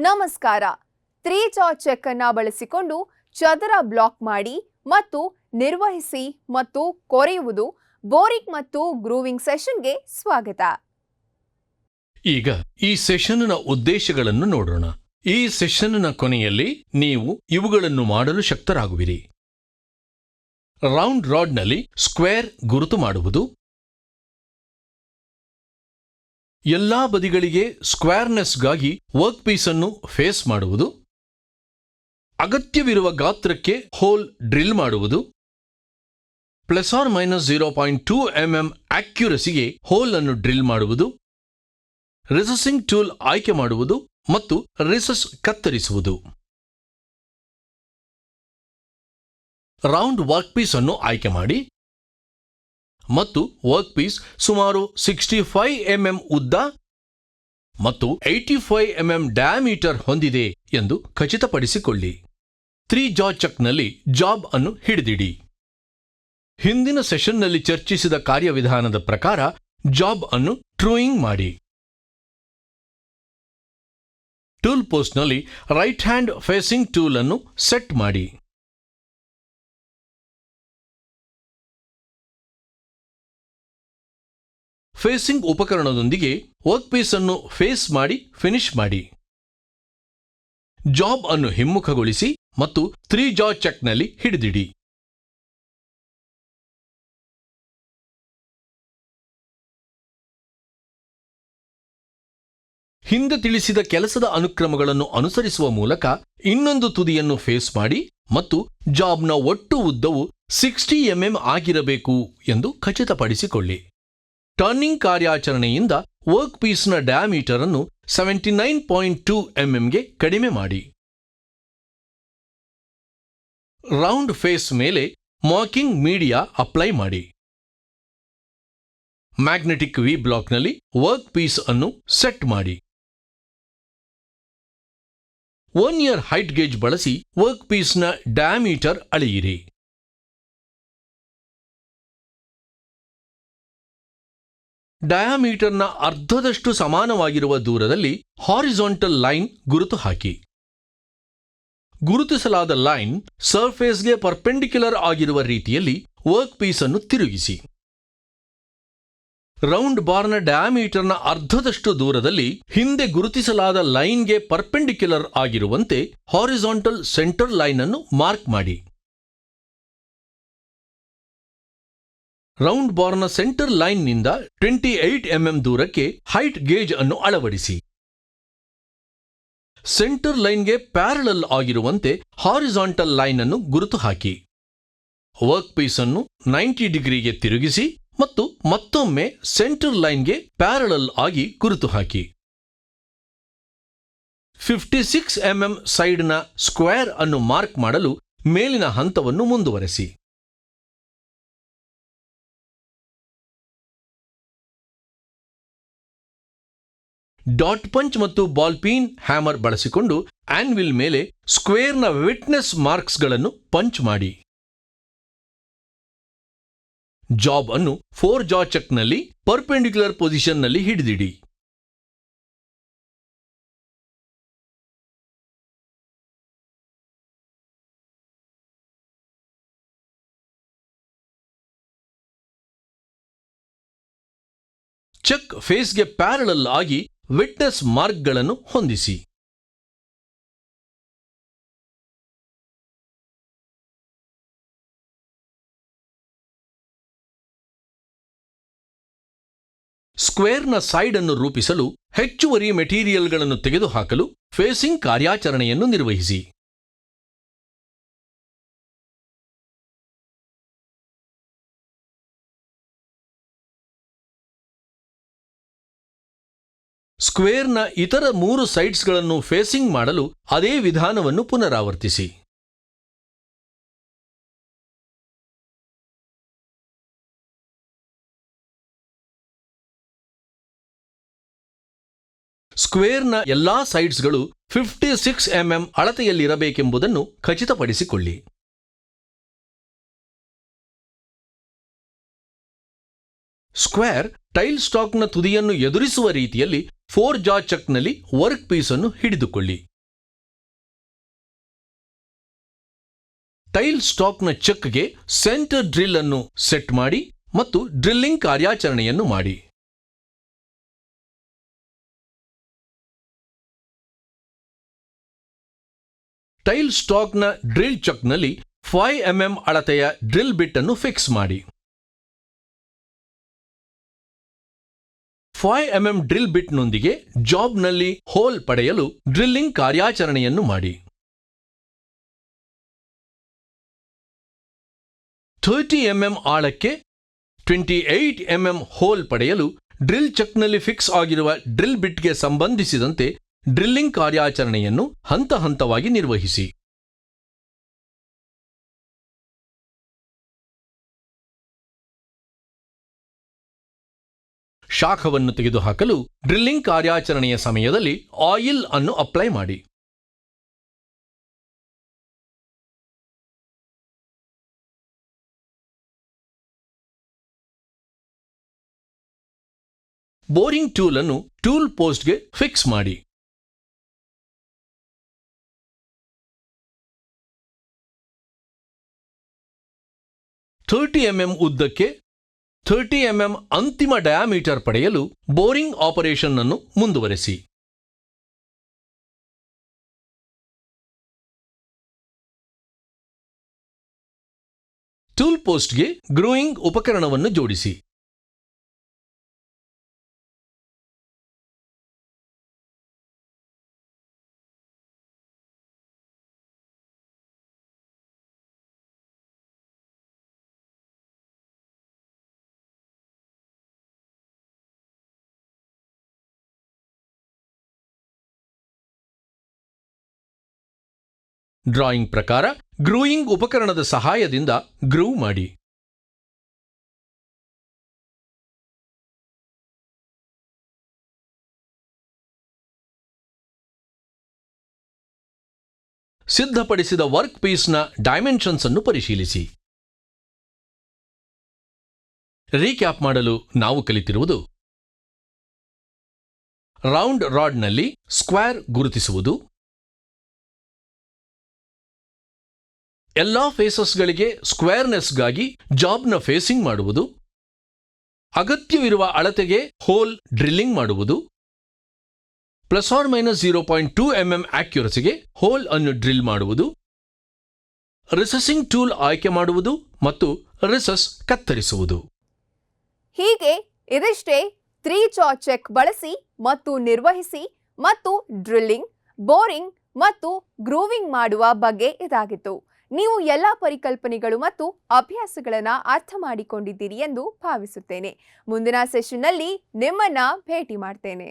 ನಮಸ್ಕಾರ. 3 ಚೆಕ್ ಅನ್ನು ಬಳಸಿಕೊಂಡು ಚದರ ಬ್ಲಾಕ್ ಮಾಡಿ ಮತ್ತು ನಿರ್ವಹಿಸಿ ಮತ್ತು ಕೊರೆಯುವುದು ಬೋರಿಂಗ್ ಮತ್ತು ಗ್ರೂವಿಂಗ್ ಸೆಷನ್ಗೆ ಸ್ವಾಗತ. ಈಗ ಈ ಸೆಷನ್ನ ಉದ್ದೇಶಗಳನ್ನು ನೋಡೋಣ. ಈ ಸೆಷನ್ನ ಕೊನೆಯಲ್ಲಿ ನೀವು ಇವುಗಳನ್ನು ಮಾಡಲು ಶಕ್ತರಾಗುವಿರಿ. ರೌಂಡ್ ರಾಡ್ನಲ್ಲಿ ಸ್ಕ್ವೇರ್ ಗುರುತು ಮಾಡುವುದು, ಎಲ್ಲಾ ಬದಿಗಳಿಗೆ ಸ್ಕ್ವೇರ್ನೆಸ್ಗಾಗಿ ವರ್ಕ್ ಪೀಸ್ ಅನ್ನು ಫೇಸ್ ಮಾಡುವುದು, ಅಗತ್ಯವಿರುವ ಗಾತ್ರಕ್ಕೆ ಹೋಲ್ ಡ್ರಿಲ್ ಮಾಡುವುದು, ±0.2 mm ಆಕ್ಯುರಸಿಗೆ ಹೋಲ್ ಅನ್ನು ಡ್ರಿಲ್ ಮಾಡುವುದು, ರಿಸಸಿಂಗ್ ಟೂಲ್ ಆಯ್ಕೆ ಮಾಡುವುದು ಮತ್ತು ರಿಸಸ್ ಕತ್ತರಿಸುವುದು. ರೌಂಡ್ ವರ್ಕ್ ಪೀಸ್ ಅನ್ನು ಆಯ್ಕೆ ಮಾಡಿ ಮತ್ತು ವರ್ಕ್ ಪೀಸ್ ಸುಮಾರು 65 mm ಉದ್ದ ಮತ್ತು 85 mm ಡಯಾಮೀಟರ್ ಹೊಂದಿದೆ ಎಂದು ಖಚಿತಪಡಿಸಿಕೊಳ್ಳಿ. 3 ಚೆಕ್ನಲ್ಲಿ ಜಾಬ್ ಅನ್ನು ಹಿಡಿದಿಡಿ. ಹಿಂದಿನ ಸೆಷನ್ನಲ್ಲಿ ಚರ್ಚಿಸಿದ ಕಾರ್ಯವಿಧಾನದ ಪ್ರಕಾರ ಜಾಬ್ ಅನ್ನು ಟ್ರೂಯಿಂಗ್ ಮಾಡಿ. ಟೂಲ್ ಪೋಸ್ಟ್ನಲ್ಲಿ ರೈಟ್ ಹ್ಯಾಂಡ್ ಫೇಸಿಂಗ್ ಟೂಲ್ ಅನ್ನು ಸೆಟ್ ಮಾಡಿ. ಫೇಸಿಂಗ್ ಉಪಕರಣದೊಂದಿಗೆ ವರ್ಕ್ ಪೀಸ್ ಅನ್ನು ಫೇಸ್ ಮಾಡಿ ಫಿನಿಶ್ ಮಾಡಿ. ಜಾಬ್ ಅನ್ನು ಹಿಮ್ಮುಖಗೊಳಿಸಿ ಮತ್ತು 3 ಚೆಕ್ನಲ್ಲಿ ಹಿಡಿದಿಡಿ. ಹಿಂದೆ ತಿಳಿಸಿದ ಕೆಲಸದ ಅನುಕ್ರಮಗಳನ್ನು ಅನುಸರಿಸುವ ಮೂಲಕ ಇನ್ನೊಂದು ತುದಿಯನ್ನು ಫೇಸ್ ಮಾಡಿ ಮತ್ತು ಜಾಬ್ನ ಒಟ್ಟು ಉದ್ದವು 60 mm ಆಗಿರಬೇಕು ಎಂದು ಖಚಿತಪಡಿಸಿಕೊಳ್ಳಿ. ಟರ್ನಿಂಗ್ ಕಾರ್ಯಾಚರಣೆಯಿಂದ ವರ್ಕ್ ಪೀಸ್ನ ಡಯಾಮೀಟರ್ ಅನ್ನು 79.2 mm ಕಡಿಮೆ ಮಾಡಿ. ರೌಂಡ್ ಫೇಸ್ ಮೇಲೆ ಮಾರ್ಕಿಂಗ್ ಮೀಡಿಯಾ ಅಪ್ಲೈ ಮಾಡಿ. ಮ್ಯಾಗ್ನೆಟಿಕ್ ವಿ ಬ್ಲಾಕ್ನಲ್ಲಿ ವರ್ಕ್ ಪೀಸ್ ಅನ್ನು ಸೆಟ್ ಮಾಡಿ. 1 ಇಯರ್ ಹೈಟ್ ಗೇಜ್ ಬಳಸಿ ವರ್ಕ್ ಪೀಸ್ನ ಡಯಾಮೀಟರ್ ಅಳೆಯಿರಿ. ಡಯಾಮೀಟರ್ನ ಅರ್ಧದಷ್ಟು ಸಮಾನವಾಗಿರುವ ದೂರದಲ್ಲಿ ಹಾರಿಜಾಂಟಲ್ ಲೈನ್ ಗುರುತು ಹಾಕಿ. ಗುರುತಿಸಲಾದ ಲೈನ್ ಸರ್ಫೇಸ್ಗೆ ಪರ್ಪೆಂಡಿಕ್ಯುಲರ್ ಆಗಿರುವ ರೀತಿಯಲ್ಲಿ ವರ್ಕ್ ಪೀಸ್ ಅನ್ನು ತಿರುಗಿಸಿ. ರೌಂಡ್ ಬಾರ್ನ ಡಯಾಮೀಟರ್ನ ಅರ್ಧದಷ್ಟು ದೂರದಲ್ಲಿ ಹಿಂದೆ ಗುರುತಿಸಲಾದ ಲೈನ್ಗೆ ಪರ್ಪೆಂಡಿಕ್ಯುಲರ್ ಆಗಿರುವಂತೆ ಹಾರಿಜಾಂಟಲ್ ಸೆಂಟರ್ ಲೈನ್ ಅನ್ನು ಮಾರ್ಕ್ ಮಾಡಿ. ರೌಂಡ್ ಬಾರ್ನ ಸೆಂಟರ್ ಲೈನ್ನಿಂದ 28 mm ದೂರಕ್ಕೆ ಹೈಟ್ ಗೇಜ್ ಅನ್ನು ಅಳವಡಿಸಿ. ಸೆಂಟರ್ ಲೈನ್ಗೆ ಪ್ಯಾರಲಲ್ ಆಗಿರುವಂತೆ ಹಾರಿಜಾಂಟಲ್ ಲೈನ್ ಅನ್ನು ಗುರುತು ಹಾಕಿ. ವರ್ಕ್ ಪೀಸ್ ಅನ್ನು 90 ಡಿಗ್ರಿಗೆ ತಿರುಗಿಸಿ ಮತ್ತು ಮತ್ತೊಮ್ಮೆ ಸೆಂಟರ್ ಲೈನ್ಗೆ ಪ್ಯಾರಲಲ್ ಆಗಿ ಗುರುತು ಹಾಕಿ. 56 mm ಸೈಡ್ನ ಸ್ಕ್ವೇರ್ ಅನ್ನು ಮಾರ್ಕ್ ಮಾಡಲು ಮೇಲಿನ ಹಂತವನ್ನು ಮುಂದುವರೆಸಿ. ಡಾಟ್ ಪಂಚ್ ಮತ್ತು ಬಾಲ್ ಪೀನ್ ಹ್ಯಾಮರ್ ಬಳಸಿಕೊಂಡು ಆನ್ವಿಲ್ ಮೇಲೆ ಸ್ಕ್ವೇರ್ನ ವಿಟ್ನೆಸ್ ಮಾರ್ಕ್ಸ್ಗಳನ್ನು ಪಂಚ್ ಮಾಡಿ. ಜಾಬ್ ಅನ್ನು 4 ಚೆಕ್ನಲ್ಲಿ ಪರ್ಪೆಂಡಿಕ್ಯುಲರ್ ಪೊಸಿಷನ್ನಲ್ಲಿ ಹಿಡಿದಿಡಿ. ಚೆಕ್ ಫೇಸ್ಗೆ ಪ್ಯಾರಲಲ್ ಆಗಿ ವಿಟ್ನೆಸ್ ಮಾರ್ಕ್ಗಳನ್ನು ಹೊಂದಿಸಿ. ಸ್ಕ್ವೇರ್ನ ಸೈಡ್ ಅನ್ನು ರೂಪಿಸಲು ಹೆಚ್ಚುವರಿ ಮೆಟೀರಿಯಲ್ಗಳನ್ನು ತೆಗೆದುಹಾಕಲು ಫೇಸಿಂಗ್ ಕಾರ್ಯಾಚರಣೆಯನ್ನು ನಿರ್ವಹಿಸಿ. ಸ್ಕ್ವೇರ್ನ ಇತರ 3 ಸೈಡ್ಸ್ಗಳನ್ನು ಫೇಸಿಂಗ್ ಮಾಡಲು ಅದೇ ವಿಧಾನವನ್ನು ಪುನರಾವರ್ತಿಸಿ. ಸ್ಕ್ವೇರ್ನ ಎಲ್ಲಾ ಸೈಡ್ಸ್ಗಳು 56 mm ಅಳತೆಯಲ್ಲಿರಬೇಕೆಂಬುದನ್ನು ಖಚಿತಪಡಿಸಿಕೊಳ್ಳಿ. ಸ್ಕ್ವೇರ್ ಟೈಲ್ ಸ್ಟಾಕ್ನ ತುದಿಯನ್ನು ಎದುರಿಸುವ ರೀತಿಯಲ್ಲಿ 4 ಜಾ ಚಕ್ನಲ್ಲಿ ವರ್ಕ್ ಪೀಸ್ ಅನ್ನು ಹಿಡಿದುಕೊಳ್ಳಿ. ಟೈಲ್ ಸ್ಟಾಕ್ನ ಚಕ್ಗೆ ಸೆಂಟರ್ ಡ್ರಿಲ್ ಅನ್ನು ಸೆಟ್ ಮಾಡಿ ಮತ್ತು ಡ್ರಿಲ್ಲಿಂಗ್ ಕಾರ್ಯಾಚರಣೆಯನ್ನು ಮಾಡಿ. ಟೈಲ್ ಸ್ಟಾಕ್ನ ಡ್ರಿಲ್ ಚಕ್ನಲ್ಲಿ 5 mm ಅಳತೆಯ ಡ್ರಿಲ್ ಬಿಟ್ ಅನ್ನು ಫಿಕ್ಸ್ ಮಾಡಿ. 5 mm ಡ್ರಿಲ್ ಬಿಟ್ನೊಂದಿಗೆ ಜಾಬ್ನಲ್ಲಿ ಹೋಲ್ ಪಡೆಯಲು ಡ್ರಿಲ್ಲಿಂಗ್ ಕಾರ್ಯಾಚರಣೆಯನ್ನು ಮಾಡಿ. 30 mm ಆಳಕ್ಕೆ 28 mm ಹೋಲ್ ಪಡೆಯಲು ಡ್ರಿಲ್ ಚಕ್ನಲ್ಲಿ ಫಿಕ್ಸ್ ಆಗಿರುವ ಡ್ರಿಲ್ ಬಿಟ್ಗೆ ಸಂಬಂಧಿಸಿದಂತೆ ಡ್ರಿಲ್ಲಿಂಗ್ ಕಾರ್ಯಾಚರಣೆಯನ್ನು ಹಂತ ಹಂತವಾಗಿ ನಿರ್ವಹಿಸಿ. ಶಾಖವನ್ನು ತೆಗೆದುಹಾಕಲು ಡ್ರಿಲ್ಲಿಂಗ್ ಕಾರ್ಯಾಚರಣೆಯ ಸಮಯದಲ್ಲಿ ಆಯಿಲ್ ಅನ್ನು ಅಪ್ಲೈ ಮಾಡಿ. ಬೋರಿಂಗ್ ಟೂಲ್ ಅನ್ನು ಟೂಲ್ ಪೋಸ್ಟ್ಗೆ ಫಿಕ್ಸ್ ಮಾಡಿ. $30 mm ಉದ್ದಕ್ಕೆ 30 mm ಅಂತಿಮ ಡಯಾಮೀಟರ್ ಪಡೆಯಲು ಬೋರಿಂಗ್ ಆಪರೇಷನ್ ಅನ್ನು ಮುಂದುವರೆಸಿ. ಟೂಲ್ ಪೋಸ್ಟ್ಗೆ ಗ್ರೂಯಿಂಗ್ ಉಪಕರಣವನ್ನು ಜೋಡಿಸಿ. ಡ್ರಾಯಿಂಗ್ ಪ್ರಕಾರ ಗ್ರೂಯಿಂಗ್ ಉಪಕರಣದ ಸಹಾಯದಿಂದ ಗ್ರೂವ್ ಮಾಡಿ. ಸಿದ್ಧಪಡಿಸಿದ ವರ್ಕ್ ಪೀಸ್ನ ಡೈಮೆನ್ಷನ್ಸ್ ಅನ್ನು ಪರಿಶೀಲಿಸಿ. ರೀಕ್ಯಾಪ್ ಮಾಡಲು ನಾವು ಕಲಿತಿರುವುದು: ರೌಂಡ್ ರಾಡ್ನಲ್ಲಿ ಸ್ಕ್ವೇರ್ ಗುರುತಿಸುವುದು, ಎಲ್ಲಾ ಫೇಸಸ್ಗಳಿಗೆ ಸ್ಕ್ವೇರ್ನೆಸ್ಗಾಗಿ ಜಾಬ್ನ ಫೇಸಿಂಗ್ ಮಾಡುವುದು, ಅಗತ್ಯವಿರುವ ಅಳತೆಗೆ ಹೋಲ್ ಡ್ರಿಲ್ಲಿಂಗ್ ಮಾಡುವುದು, ±0.2 mm ಆಕ್ಯುರಸಿಗೆ ಹೋಲ್ ಅನ್ನು ಡ್ರಿಲ್ ಮಾಡುವುದು, ರಿಸೆಸಿಂಗ್ ಟೂಲ್ ಆಯ್ಕೆ ಮಾಡುವುದು ಮತ್ತು ರಿಸಸ್ ಕತ್ತರಿಸುವುದು. ಹೀಗೆ ಇದಿಷ್ಟೇ 3 ಜಾ ಚೆಕ್ ಬಳಸಿ ಮತ್ತು ನಿರ್ವಹಿಸಿ ಮತ್ತು ಡ್ರಿಲ್ಲಿಂಗ್, ಬೋರಿಂಗ್ ಮತ್ತು ಗ್ರೂವಿಂಗ್ ಮಾಡುವ ಬಗ್ಗೆ ಇದಾಗಿತ್ತು. ನೀವು ಎಲ್ಲ ಪರಿಕಲ್ಪನೆಗಳು ಮತ್ತು ಅಭ್ಯಾಸಗಳನ್ನು ಅರ್ಥ ಮಾಡಿಕೊಂಡಿದ್ದೀರಿ ಎಂದು ಭಾವಿಸುತ್ತೇನೆ. ಮುಂದಿನ ಸೆಷನ್ನಲ್ಲಿ ನಿಮ್ಮನ್ನ ಭೇಟಿ ಮಾಡ್ತೇನೆ.